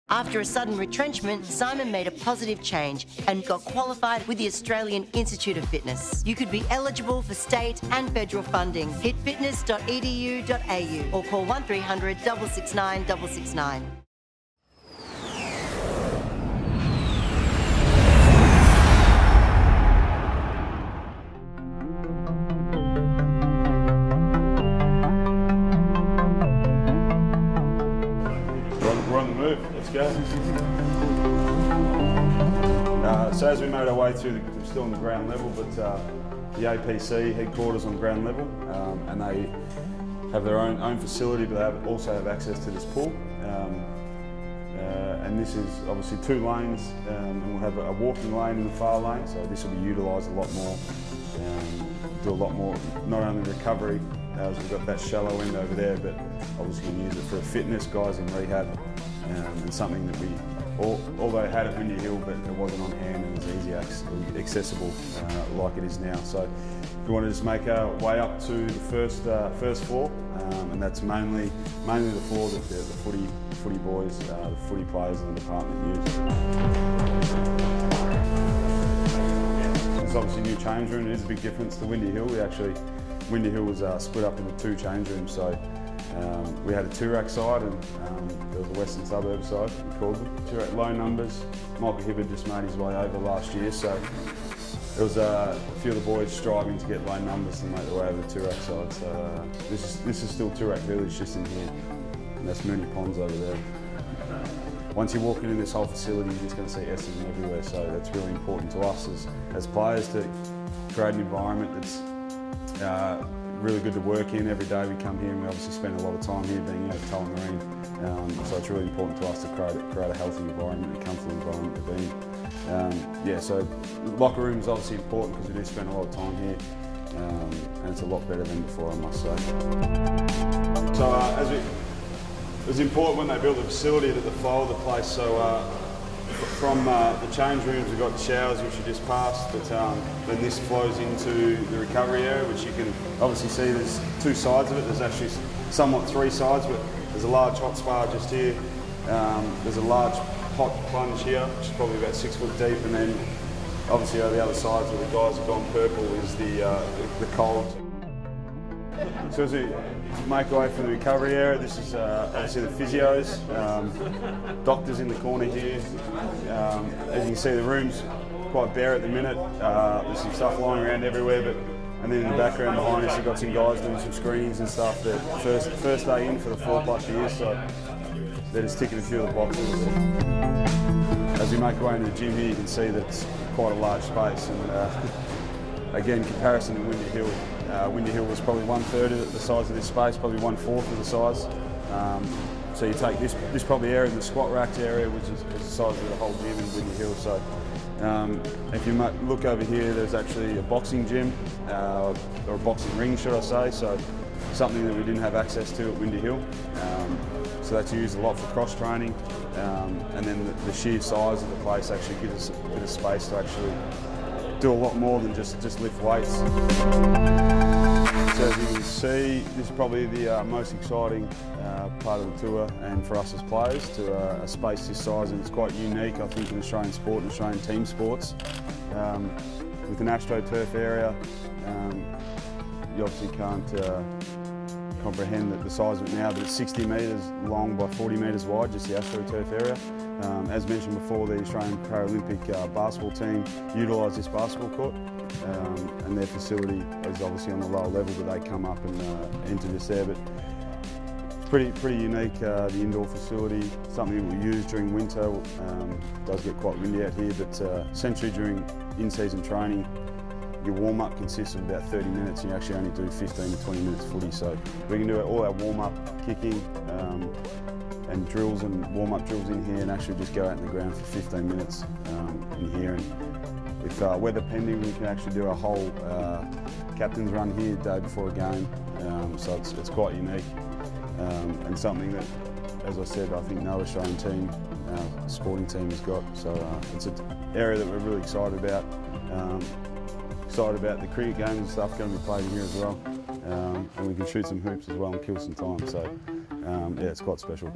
After a sudden retrenchment, Simon made a positive change and got qualified with the Australian Institute of Fitness. You could be eligible for state and federal funding. Hit fitness.edu.au or call 1300 669 669. We're on the move, let's go. So as we made our way through, we're still on the ground level, but the APC headquarters on ground level, and they have their own facility, but they also have access to this pool. And this is obviously 2 lanes, and we'll have a walking lane in the far lane, so this will be utilised a lot more, do a lot more, not only recovery, as we've got that shallow end over there, but obviously we use it for fitness, guys in rehab, and something that we, although had at Windy Hill, but it wasn't on hand and as easy accessible like it is now. So we want to just make our way up to the first floor, and that's mainly the floor that the footy boys, the footy players in the department use. There's obviously a new change room. It is a big difference to Windy Hill. Windy Hill was split up into 2 change rooms, so we had a Toorak side and there was a Western Suburb side, we called them. Toorak low numbers. Michael Hibbard just made his way over last year, so there was a few of the boys striving to get low numbers to make their way over the Toorak side. So this is still Toorak Village just in here, and that's Mooney Ponds over there. Once you walk into this whole facility, you're just going to see Essendon everywhere, so that's really important to us as players to create an environment that's really good to work in. Every day we come here and we obviously spend a lot of time here being out of Tullamarine, so it's really important to us to create a healthy environment, a comfortable environment to be in. Yeah, so the locker room is obviously important because we do spend a lot of time here, and it's a lot better than before, I must say. So it was important when they built the facility that the flow of the place, so from the change rooms we've got the showers which you just passed, but then this flows into the recovery area, which you can obviously see there's 2 sides of it. There's actually somewhat 3 sides, but there's a large hot spa just here. There's a large hot plunge here, which is probably about 6 foot deep, and then obviously on the other sides where the guys have gone purple is the cold. So as we make our way from the recovery area, this is obviously the physios, doctors in the corner here. As you can see, the room's quite bare at the minute. There's some stuff lying around everywhere, and then in the background behind us, you've got some guys doing some screenings and stuff. They're first day in for the 4+ years, so they're just ticking a few of the boxes. As we make our way into the gym here, you can see that it's quite a large space, and again, comparison to Windy Hill. Windy Hill was probably 1/3 of the size of this space, probably 1/4 of the size. So you take this probably area, the squat racks area, which is the size of the whole gym in Windy Hill. So if you look over here, there's actually a boxing gym, or a boxing ring, should I say. So something that we didn't have access to at Windy Hill. So that's used a lot for cross training, and then the sheer size of the place actually gives us a bit of space to actually do a lot more than just lift weights. So as you can see, this is probably the most exciting part of the tour, and for us as players, to a space this size, and it's quite unique, I think, in Australian sport and Australian team sports. With an AstroTurf area, you obviously can't comprehend the size of it now, but it's 60 metres long by 40 metres wide, just the AstroTurf area. As mentioned before, the Australian Paralympic basketball team utilise this basketball court, and their facility is obviously on the lower level, but they come up and enter this there. But it's pretty unique, the indoor facility, something that we use during winter. It does get quite windy out here, but essentially during in-season training, your warm-up consists of about 30 minutes, and you actually only do 15 to 20 minutes footy. So we can do all our warm-up, kicking, and drills and warm-up drills in here, and actually just go out in the ground for 15 minutes in here. And if weather pending, we can actually do a whole captain's run here the day before a game. So it's quite unique, and something that, as I said, I think no Australian team, sporting team has got. So it's an area that we're really excited about. Excited about the cricket games and stuff going to be played in here as well. And we can shoot some hoops as well and kill some time. So yeah, it's quite special.